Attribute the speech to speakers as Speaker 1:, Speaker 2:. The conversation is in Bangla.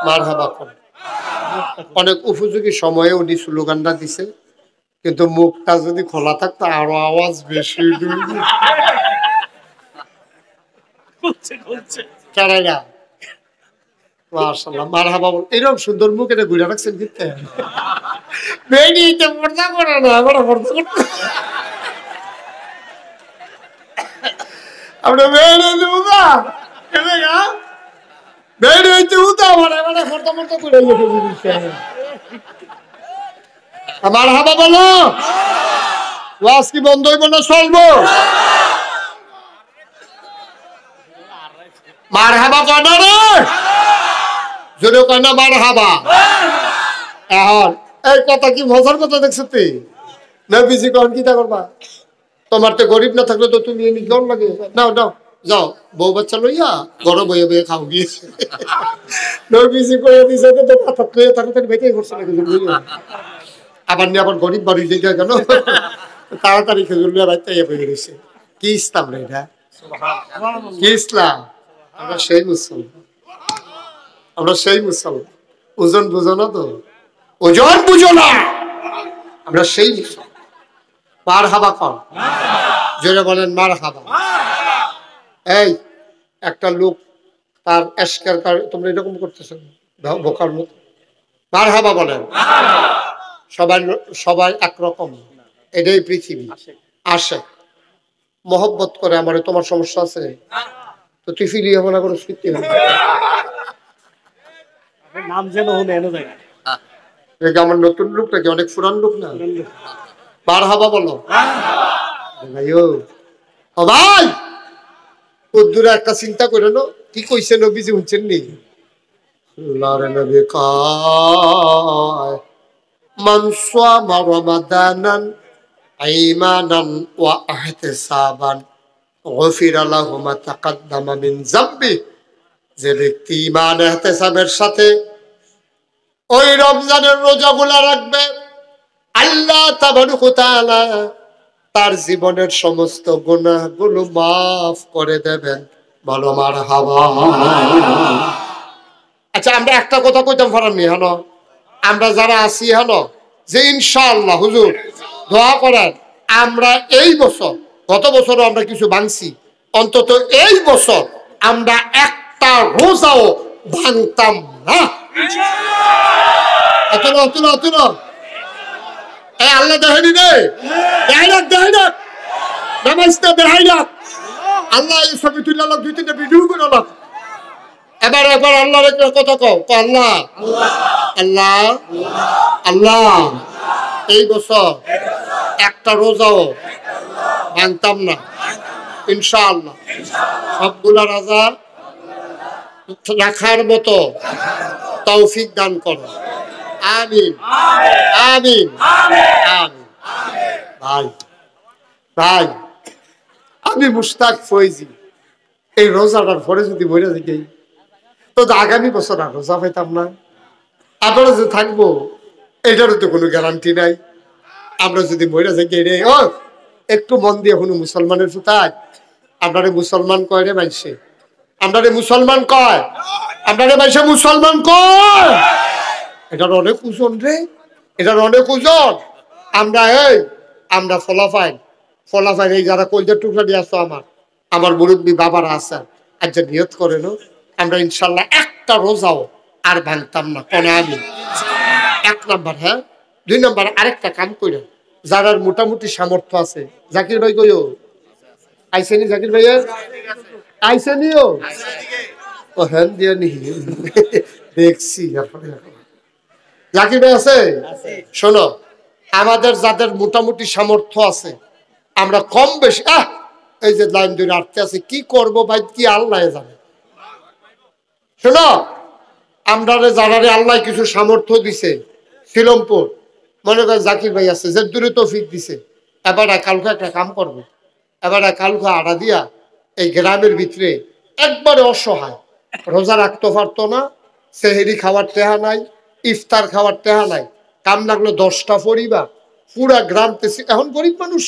Speaker 1: মারহাবা করে অনেক উপযোগী সময়ে উনি স্লোগানটা দিছে, কিন্তু মুখটা যদি খোলা থাকতো আরো আওয়াজ বেশি মারহাবা। এরকম সুন্দর মুখ এটা ঘুরে রাখছেন কিন্তু পর্দা করে না, আমরা পর্দা করতে আমরা মারহাবা বলো, ওয়াজ কি বন্ধ হইব না চলবো? মারহাবা কয় না রে, যদি কয় না মারহাবা। এখন এই কথা কি মজার কথা দেখছো তুই না? বিজি কখন কিতা করবা? তোমার তো গরিব না থাকলে তো তুমি এমনি গরম লাগে, নাও নাও যাও বউ বাচ্চা লইয়া গরম বইয়ে বইয়ে খাও গিয়েছে। বিজি করে দিছে তো পাথর লইয়া তাড়াতাড়ি বেঁকে করছে না কিছু লইয়া। আবার নিয়ে আবার গরিব বাড়ি দিকে কেন তাড়াতাড়ি খেজুর লিয়া বাইতে বইয়ে রয়েছে। কি ইসলাম না এটা? কি ইসলাম? আমরা সেই মুসলমান, আমরা সেই মুসলমান। ওজন বুঝো না তো, ওজন বুঝো না, আমরা সেই মুসলমান। মার হাবা কর, জোরে বলেন মার হাবা। এই একটা লোক তার এশকার, তোমরা এরকম করতেছ বোকার মতো। মার হাবা বলেন। সবাই সবাই একরকম, এটাই পৃথিবী। আসে মহব্বত করে আমার, তোমার সমস্যা আছে তো তুই ফিরিয়ে মনে করো ফিরতে হবে। নাম যেন আমার নতুন লোক নাকি অনেক পুরান লোক না? মার হাবা বলো ভাইও। ও ভাই দূরে একটা চিন্তা করে নো, কি কইছে নবীজি শুনছেন নি? নবী কয় মান সামা রমাদানান ঈমানান ওয়া ইহতিসাবান গুফিরা লাহু মা তাকাদ্দামা মিন যামবি। যে ব্যক্তি ঈমান ইহতিসাবের সাথে ওই রমজানের রোজাগুলা রাখবে, আল্লাহ তাবারক ওয়া তাআলা তার জীবনের সমস্ত গুনাহগুলো মাফ করে দেবেন। বলো মারহাবা। আচ্ছা আমরা একটা কথা কইতাম ফারাননি হলো, আমরা যারা আছি হলো যে ইনশাআল্লাহ হুজুর দোয়া করেন, আমরা এই বছর, গত বছরও আমরা কিছু ভাঙছি, অন্তত এই বছর আমরা একটা রোজাও ভাঙতাম না। আল্লাহ দেখানি রে, নামাজটা দেখাই না। আল্লাহ এই ছবি তুলে আল্লাহ 2-3টা ভিডিও করে আল্লাহ। এবার এবার আল্লাহর একটা কথা কও, আল্লাহ আল্লাহ আল্লাহ এই বছর একটা রোজাও ভাঙতাম না ইনশাআল্লাহ। সবগুলা রোজা রাখার মতো তৌফিক দান করো, আমিন আমিন আমিন। ভাই ভাই আমি মুশতাক ফয়জি, এই রোজাটার পরে যদি মরে যাই তো আগামী বছর আর রোজা পাইতাম না। আপনারা যে থাকবো এটারও তো কোনো গ্যারান্টি নাই। আমরা যদি মরে যাই রে, ও একটু মন দিয়ে কোনো মুসলমানের ফুটায়, আপনারে মুসলমান কয় রে মাইসে, আপনারে মুসলমান কয়, আপনারে মাইসে মুসলমান কয়। এটার অনেক ওজন রে, এটার অনেক ওজন। আমরা আমরা ফলাফাইন এই যারা কলজার টুকরা দিয়ে আসতো, আমার মুরব্বী বাবারা আছেন, আজ নিয়ত করে নো আমরা ইনশাল্লাহ একটা রোজাও আর ভাঙতাম না। কোন আমি 1 নাম্বার। হ্যাঁ 2 নাম্বার আরেকটা কাম করেন, যারা মোটামুটি সামর্থ্য আছে, জাকির ভাই কইও আইসেনি, জাকির ভাই আইসেনিও ও হ্যাঁ দিয়ে নি দেখছি। জাকির ভাই আছে? শোনো, আমাদের যাদের মোটামুটি সামর্থ্য আছে, আমরা কম বেশি এই যে লাইন ধরে আটতে আছে, কি করব ভাই কি আল্লাহ জানে। শোনো, আমরা যারা আল্লাহ কিছু সামর্থ্য দিছে, শিলমপুর মনে করেন জাকির ভাই আছে যে দূরে তৌফিক দিছে, এবার কালকে একটা কাম করবে, এবার কালকে আড়া দিয়া এই গ্রামের ভিতরে একবারে অসহায়, রোজা রাখতে পারতো না, সেহেরি খাওয়ার টেহা নাই, ইফতার খাওয়ার টেহা নাই, কাম লাগলো 10টা পরিবার পুরা গ্রামতে, এখন গরিব মানুষ